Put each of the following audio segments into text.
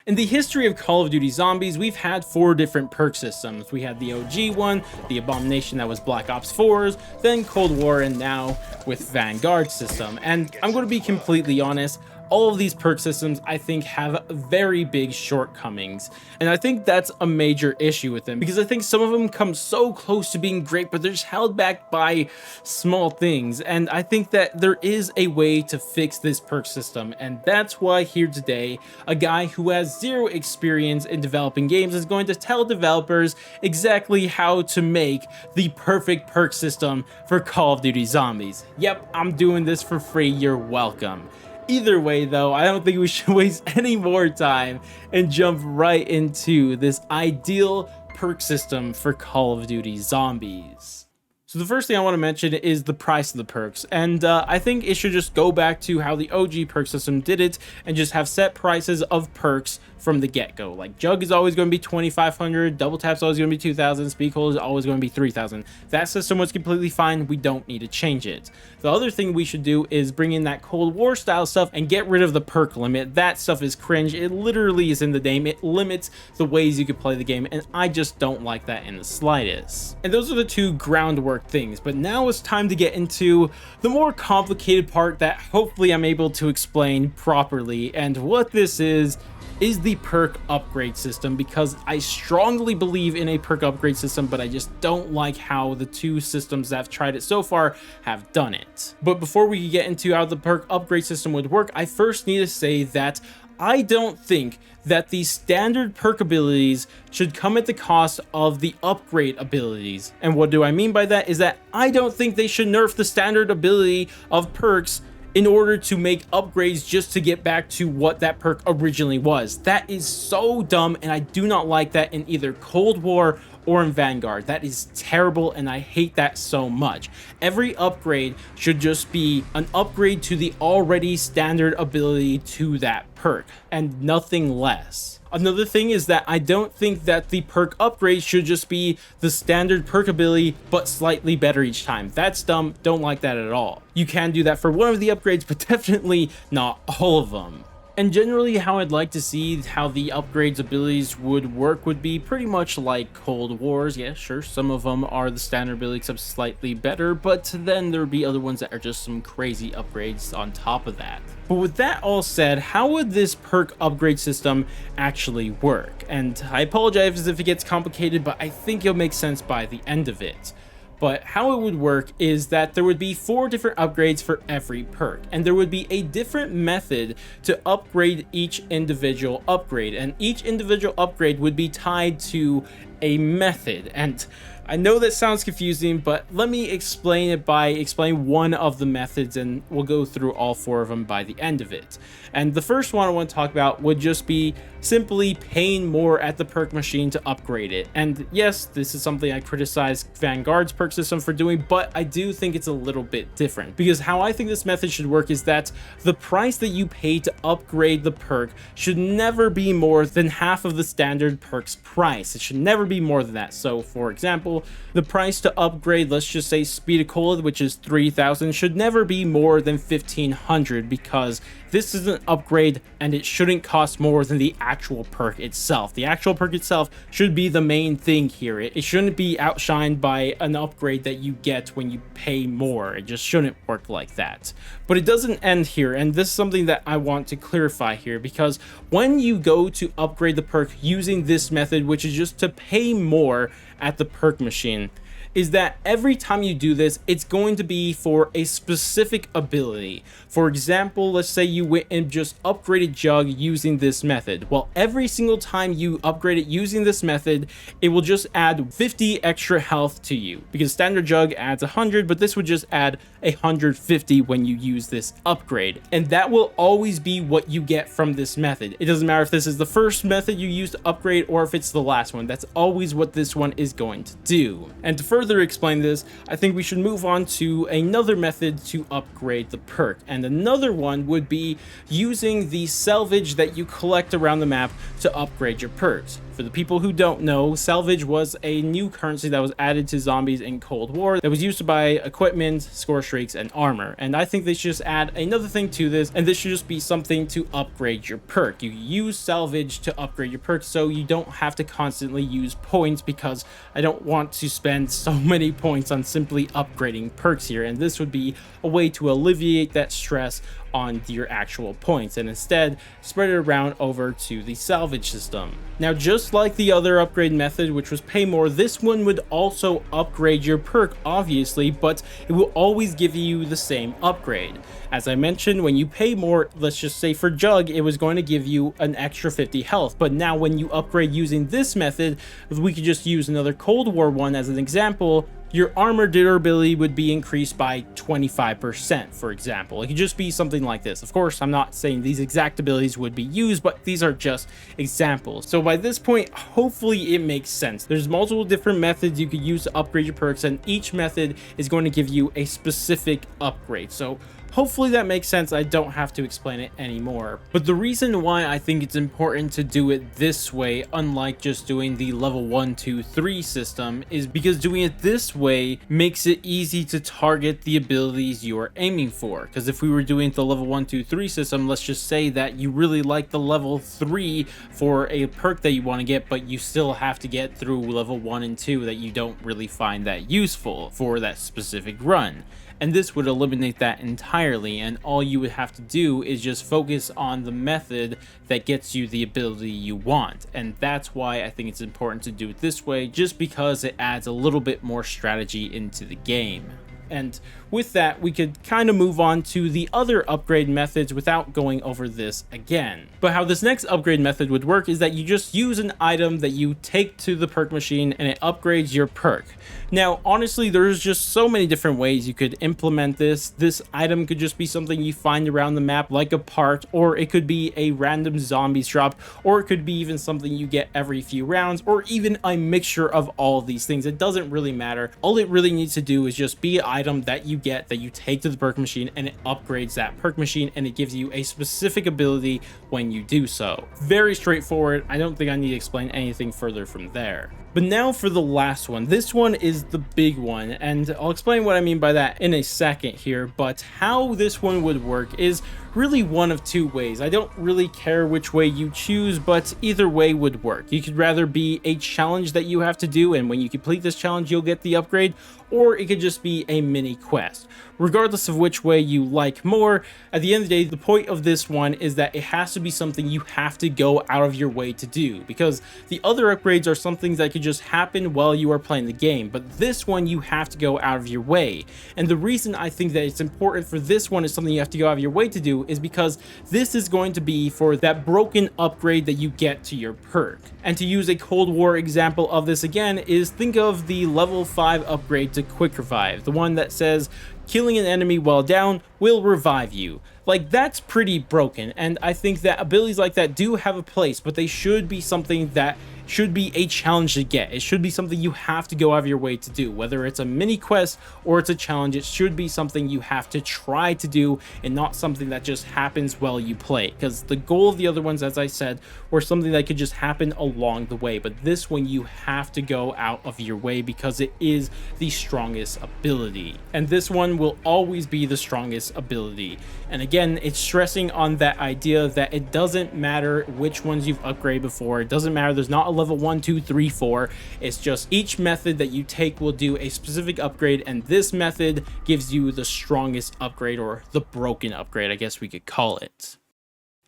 In the history of Call of Duty Zombies, we've had 4 different perk systems. We had the OG one, the Abomination that was Black Ops 4's, then Cold War, and now with Vanguard system. And I'm going to be completely honest, all of these perk systems I think have very big shortcomings, and I think that's a major issue with them, because I think some of them come so close to being great, but they're just held back by small things. And I think that there is a way to fix this perk system, and that's why here today a guy who has 0 experience in developing games is going to tell developers exactly how to make the perfect perk system for Call of Duty Zombies. Yep, I'm doing this for free, you're welcome. Either way though, I don't think we should waste any more time and jump right into this ideal perk system for Call of Duty Zombies. So the first thing I want to mention is the price of the perks, and I think it should just go back to how the OG perk system did it and just have set prices of perks from the get-go. Like Jug is always going to be 2,500, Double Tap's always going to be 2,000, Speed Cold is always going to be 3,000. That system was completely fine, we don't need to change it. The other thing we should do is bring in that Cold War style stuff and get rid of the perk limit. That stuff is cringe, it literally is in the name, it limits the ways you could play the game, and I just don't like that in the slightest. And those are the 2 groundwork things, but now it's time to get into the more complicated part that hopefully I'm able to explain properly. And what this is the perk upgrade system, because I strongly believe in a perk upgrade system, but I just don't like how the 2 systems that have tried it so far have done it. But before we get into how the perk upgrade system would work, I first need to say that I don't think that the standard perk abilities should come at the cost of the upgrade abilities. And what do I mean by that is that I don't think they should nerf the standard ability of perks in order to make upgrades just to get back to what that perk originally was. That is so dumb, and I do not like that in either Cold War or in Vanguard. That is terrible, and I hate that so much. Every upgrade should just be an upgrade to the already standard ability to that perk, and nothing less. Another thing is that I don't think that the perk upgrade should just be the standard perk ability, but slightly better each time. That's dumb, don't like that at all. You can do that for one of the upgrades, but definitely not all of them. And generally how I'd like to see how the upgrades abilities would work would be pretty much like Cold Wars. Yeah, sure, some of them are the standard ability except slightly better, but then there would be other ones that are just some crazy upgrades on top of that. But with that all said, how would this perk upgrade system actually work? And I apologize if it gets complicated, but I think it'll make sense by the end of it. But how it would work is that there would be 4 different upgrades for every perk, and there would be a different method to upgrade each individual upgrade, and each individual upgrade would be tied to a method. And I know that sounds confusing, but let me explain it by explaining one of the methods, and we'll go through all 4 of them by the end of it. And the first one I want to talk about would just be simply paying more at the perk machine to upgrade it. And yes, this is something I criticize Vanguard's perk system for doing, but I do think it's a little bit different, because how I think this method should work is that the price that you pay to upgrade the perk should never be more than half of the standard perk's price. It should never be more than that. So for example, the price to upgrade, let's just say Speed Cold, which is 3,000, should never be more than 1,500, because this is an upgrade and it shouldn't cost more than the actual perk itself. The actual perk itself should be the main thing here. It shouldn't be outshined by an upgrade that you get when you pay more. It just shouldn't work like that. But it doesn't end here, and this is something that I want to clarify here, because when you go to upgrade the perk using this method, which is just to pay more at the perk machine, is that every time you do this, it's going to be for a specific ability. For example, let's say you went and just upgraded Jug using this method. Well, every single time you upgrade it using this method, it will just add 50 extra health to you, because standard Jug adds 100, but this would just add 150 when you use this upgrade. And that will always be what you get from this method. It doesn't matter if this is the first method you use to upgrade or if it's the last one. That's always what this one is going to do. And to further explain this, I think we should move on to another method to upgrade the perk. And another one would be using the salvage that you collect around the map to upgrade your perks. For the people who don't know, salvage was a new currency that was added to zombies in Cold War that was used to buy equipment, score streaks, and armor. And I think they should just add another thing to this, and this should just be something to upgrade your perk. You use salvage to upgrade your perk so you don't have to constantly use points, because I don't want to spend so many points on simply upgrading perks here, and this would be a way to alleviate that stress on your actual points and instead spread it around over to the salvage system. Now, just like the other upgrade method, which was pay more, this one would also upgrade your perk, obviously, but it will always give you the same upgrade. As I mentioned, when you pay more, let's just say for Jug, it was going to give you an extra 50 health, but now when you upgrade using this method, we could just use another Cold War one as an example. Your armor durability would be increased by 25%, for example. It could just be something like this. Of course, I'm not saying these exact abilities would be used, but these are just examples. So by this point, hopefully it makes sense. There's multiple different methods you could use to upgrade your perks, and each method is going to give you a specific upgrade. So hopefully that makes sense. I don't have to explain it anymore. But the reason why I think it's important to do it this way, unlike just doing the level 1, 2, 3 system, is because doing it this way makes it easy to target the abilities you are aiming for. Because if we were doing the level 1, 2, 3 system, let's just say that you really like the level 3 for a perk that you want to get, but you still have to get through level 1 and 2 that you don't really find that useful for that specific run. And this would eliminate that entirely, and all you would have to do is just focus on the method that gets you the ability you want. And that's why I think it's important to do it this way, just because it adds a little bit more strategy into the game. And with that, we could kind of move on to the other upgrade methods without going over this again. But how this next upgrade method would work is that you just use an item that you take to the perk machine and it upgrades your perk. Now, honestly, there's just so many different ways you could implement this. This item could just be something you find around the map, like a part, or it could be a random zombies drop, or it could be even something you get every few rounds, or even a mixture of all of these things. It doesn't really matter. All it really needs to do is just be an item that you get, that you take to the perk machine, and it upgrades that perk machine, and it gives you a specific ability when you do so. Very straightforward. I don't think I need to explain anything further from there. But now for the last one. This one is the big one, and I'll explain what I mean by that in a second here, but how this one would work is really one of two ways. I don't really care which way you choose, but either way would work. You could rather be a challenge that you have to do, and when you complete this challenge you'll get the upgrade, or it could just be a mini quest. Regardless of which way you like more, at the end of the day, the point of this one is that it has to be something you have to go out of your way to do, because the other upgrades are some things that could just happen while you are playing the game, but this one you have to go out of your way. And the reason I think that it's important for this one is something you have to go out of your way to do is because this is going to be for that broken upgrade that you get to your perk. And to use a Cold War example of this again is, think of the level 5 upgrade to Quick Revive, the one that says killing an enemy while down will revive you. Like, that's pretty broken, and I think that abilities like that do have a place, but they should be something that should be a challenge to get. It should be something you have to go out of your way to do. Whether it's a mini quest or it's a challenge, it should be something you have to try to do and not something that just happens while you play. Because the goal of the other ones, as I said, were something that could just happen along the way. But this one you have to go out of your way because it is the strongest ability. And this one will always be the strongest ability. And again, it's stressing on that idea that it doesn't matter which ones you've upgraded before. It doesn't matter. There's not a level 1, 2, 3, 4. It's just each method that you take will do a specific upgrade, and this method gives you the strongest upgrade, or the broken upgrade, I guess we could call it.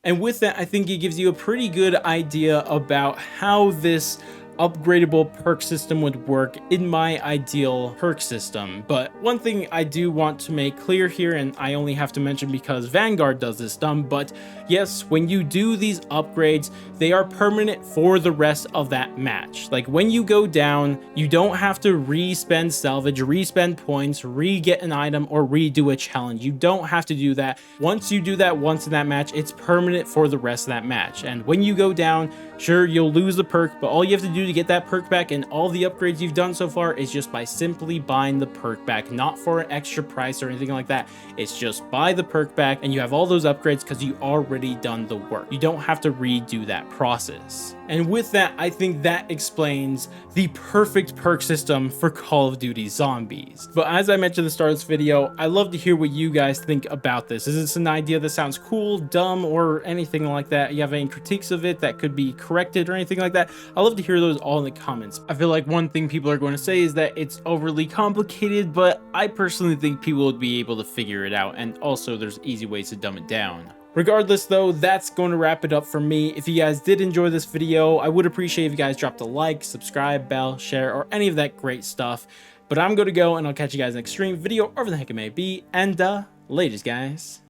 And with that, I think it gives you a pretty good idea about how this upgradable perk system would work in my ideal perk system. But one thing I do want to make clear here, and I only have to mention because Vanguard does this dumb, but yes, when you do these upgrades, they are permanent for the rest of that match. Like, when you go down, you don't have to re-spend salvage, re-spend points, re-get an item, or redo a challenge. You don't have to do that. Once you do that once in that match, it's permanent for the rest of that match. And when you go down, sure, you'll lose the perk, but all you have to do to to get that perk back, and all the upgrades you've done so far is just by simply buying the perk back, not for an extra price or anything like that. It's just buy the perk back and you have all those upgrades because you already done the work. You don't have to redo that process. And with that, I think that explains the perfect perk system for Call of Duty Zombies. But as I mentioned at the start of this video, I love to hear what you guys think about this. Is this an idea that sounds cool, dumb, or anything like that? You have any critiques of it that could be corrected or anything like that? I love to hear those all in the comments. I feel like one thing people are going to say is that it's overly complicated, but I personally think people would be able to figure it out, and also there's easy ways to dumb it down. Regardless though, that's going to wrap it up for me. If you guys did enjoy this video, I would appreciate if you guys dropped a like, subscribe, bell, share, or any of that great stuff. But I'm going to go, and I'll catch you guys in the next stream, video, or whatever the heck it may be, and laters guys.